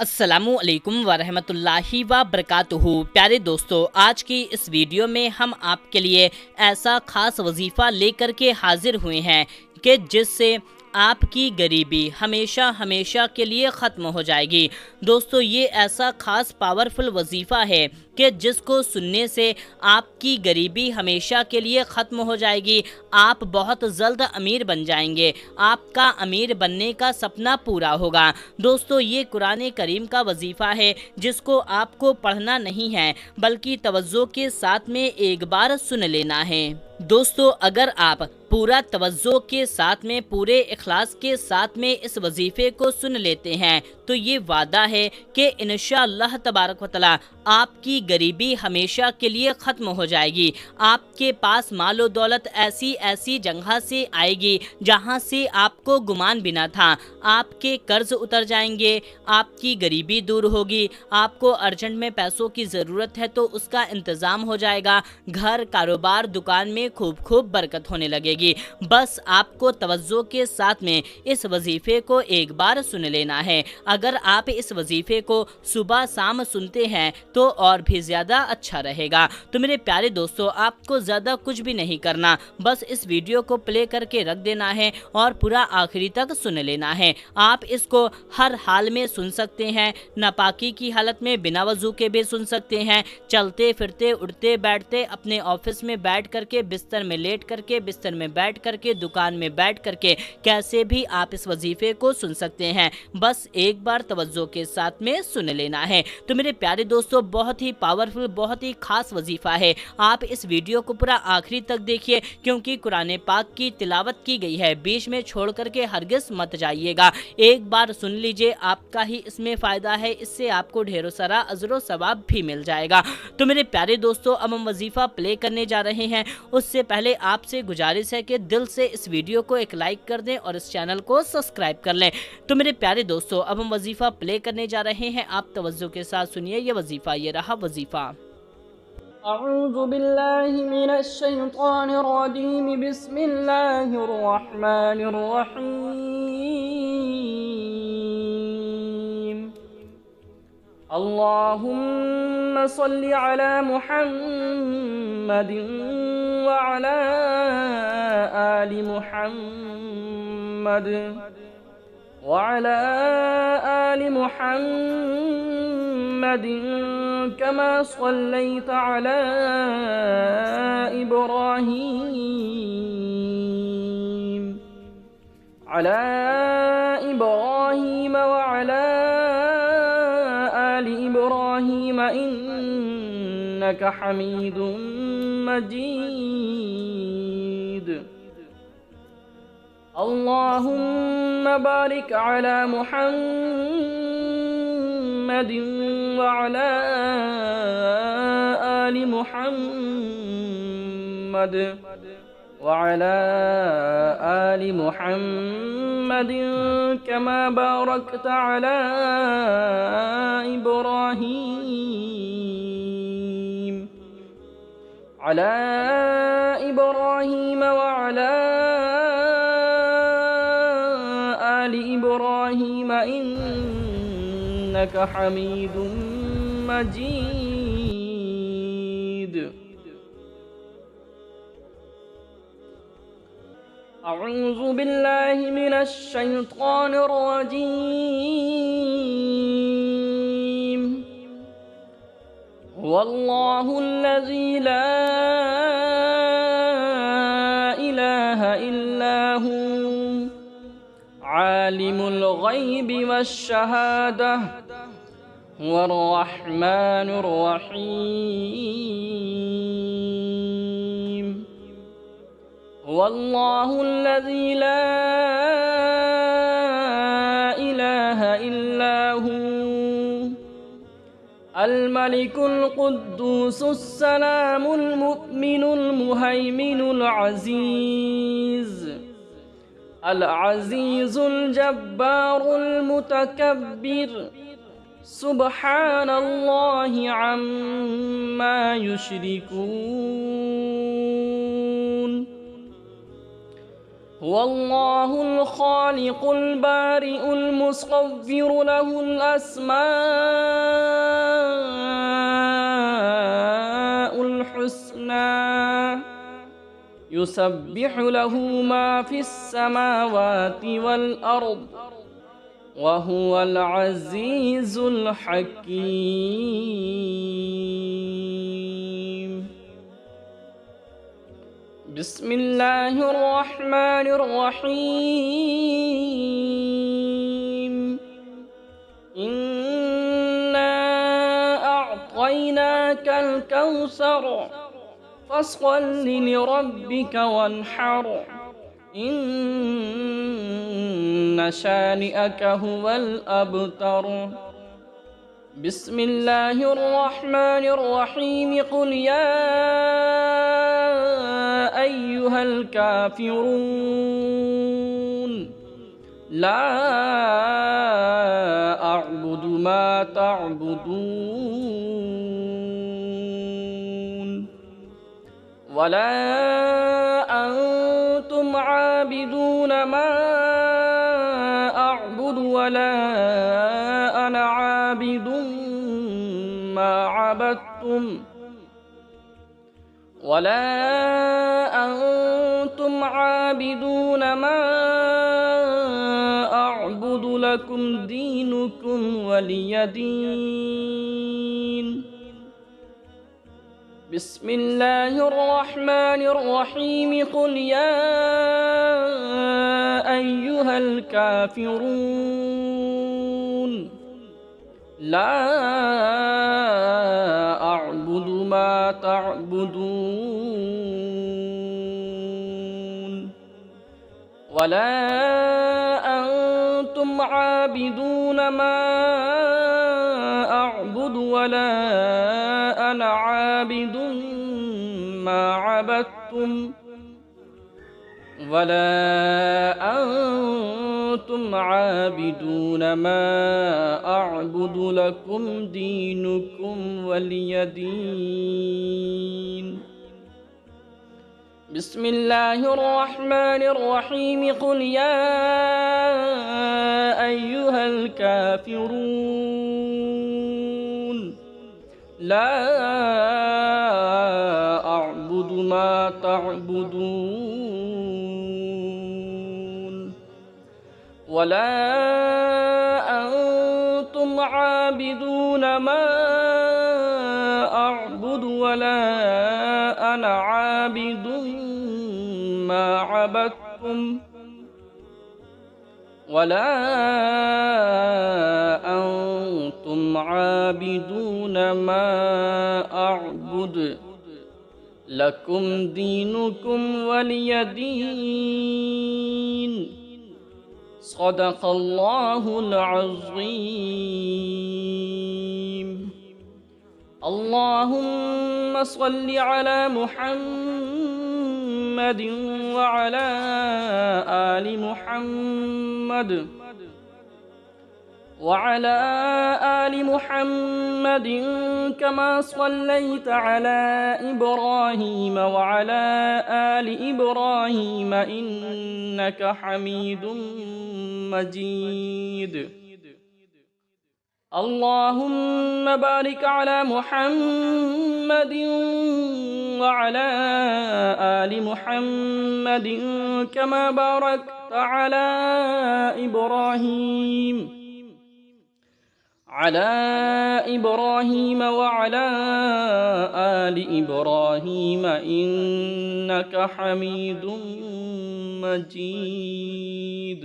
अस्सलामुअलैकुम वरहमतुल्लाहि वबरकातुहू। प्यारे दोस्तों, आज की इस वीडियो में हम आपके लिए ऐसा ख़ास वजीफ़ा लेकर के हाजिर हुए हैं कि जिससे आपकी गरीबी हमेशा हमेशा के लिए ख़त्म हो जाएगी। दोस्तों, ये ऐसा ख़ास पावरफुल वजीफ़ा है कि जिसको सुनने से आपकी गरीबी हमेशा के लिए ख़त्म हो जाएगी। आप बहुत जल्द अमीर बन जाएंगे, आपका अमीर बनने का सपना पूरा होगा। दोस्तों, ये कुरान करीम का वजीफ़ा है जिसको आपको पढ़ना नहीं है बल्कि तवज्जो के साथ में एक बार सुन लेना है। दोस्तों, अगर आप पूरा तवज्जो के साथ में पूरे इखलास के साथ में इस वजीफ़े को सुन लेते हैं तो ये वादा है कि इंशाअल्लाह तबारक व तआला आपकी गरीबी हमेशा के लिए ख़त्म हो जाएगी। आपके पास मालो दौलत ऐसी ऐसी जगह से आएगी जहां से आपको गुमान भी ना था। आपके कर्ज उतर जाएंगे, आपकी गरीबी दूर होगी, आपको अर्जेंट में पैसों की ज़रूरत है तो उसका इंतज़ाम हो जाएगा, घर कारोबार दुकान में खूब खूब बरकत होने लगेगी। बस आपको तवज्जो के साथ में इस वजीफ़े को एक बार सुन लेना है। अगर आप इस वजीफ़े को सुबह शाम सुनते हैं तो और भी ज़्यादा अच्छा रहेगा। तो मेरे प्यारे दोस्तों, आपको ज़्यादा कुछ भी नहीं करना, बस इस वीडियो को प्ले करके रख देना है और पूरा आखिरी तक सुन लेना है। आप इसको हर हाल में सुन सकते हैं, नापाकी की हालत में बिना वजू के भी सुन सकते हैं, चलते फिरते उठते बैठते, अपने ऑफिस में बैठ करके, बिस्तर में लेट करके, बिस्तर में बैठ करके, दुकान में बैठ करके, कैसे भी आप इस वजीफ़े को सुन सकते हैं। बस एक बार तवज्जो के साथ में सुन लेना है। तो मेरे प्यारे दोस्तों, बहुत ही पावरफुल, बहुत ही खास वजीफ़ा है। आप इस वीडियो को पूरा आखिरी तक देखिए क्योंकि कुरान पाक की तिलावत की गई है, बीच में छोड़ करके हरगिज़ मत जाइएगा। एक बार सुन लीजिए, आपका ही इसमें फ़ायदा है, इससे आपको ढेरों सारा अजर सवाब भी मिल जाएगा। तो मेरे प्यारे दोस्तों, अब हम वजीफ़ा प्ले करने जा रहे हैं। उससे पहले आपसे गुजारिश है कि दिल से इस वीडियो को एक लाइक कर दें और इस चैनल को सब्सक्राइब कर लें। तो मेरे प्यारे दोस्तों, अब हम वजीफ़ा प्ले करने जा रहे हैं। आप तवज्जो के साथ सुनिए ये वजीफ़ा। ये रहा वजीफ़ा। أعوذ بالله من الشيطان الرجيم بسم الله الرحمن الرحيم اللهم صل على محمد وعلى آل محمد وعلى آل محمد كما صليت على إبراهيم وعلى آل إبراهيم إنك حميد مجيد اللهم بارك على محمد وعلى آل محمد وعلى آل محمد كما باركت على إبراهيم وعلى آل إبراهيم إنك حميد مجيد أعوذ بالله من الشيطان الرجيم هو الله الذي لا إله إلا هو عالم الغيب والشهادة هو الرحمن الرحيم هو الله الذي لا إله إلا هو الملك القدوس السلام المؤمن المهيمن العزيز الجبار المتكبر سبحان الله عما يشركون هو الله الخالق البارئ المصور له الأسماء الحسنى يسبح له ما في السماوات والأرض وهو العزيز الحكيم. بسم الله الرحمن الرحيم. إنا أعطيناك الكوثر فاصل لربك وانحر إن شانئك هو الأبتر. بسم الله الرحمن الرحيم. قل يا أيها الكافرون لا أعبد ما تعبدون ولا أنتم عابدون ما أعبد ولا أنا عابد ما عبدتم ولا أنتم عابدون ما أعبد لكم دينكم ولي دين. بسم الله الرحمن الرحيم. قل يا أيها الكافرون لا أعبد ما تعبدون ولا أنتم عابدون ما أعبد ولا أنا عابد ما عبدتم ولا أنتم عابدون ما أعبد لكم دينكم ولي دين. بسم الله الرحمن الرحيم. قل يا أيها الكافرون لا أعبد ما تعبدون ولا أنتم عابدون ما أعبد ولا أنا عابد ما عبدتم ولا أنتم عابدون ما أعبد لكم دينكم ولي دين. صدق الله العظيم. اللهم صل على محمد وعلى آل محمد وعلى آل محمد كما صليت على إبراهيم وعلى آل إبراهيم إنك حميد مجيد. اللهم بارك على محمد وعلى آل محمد كما باركت على إبراهيم وعلى آل إبراهيم إنك حميد مجيد.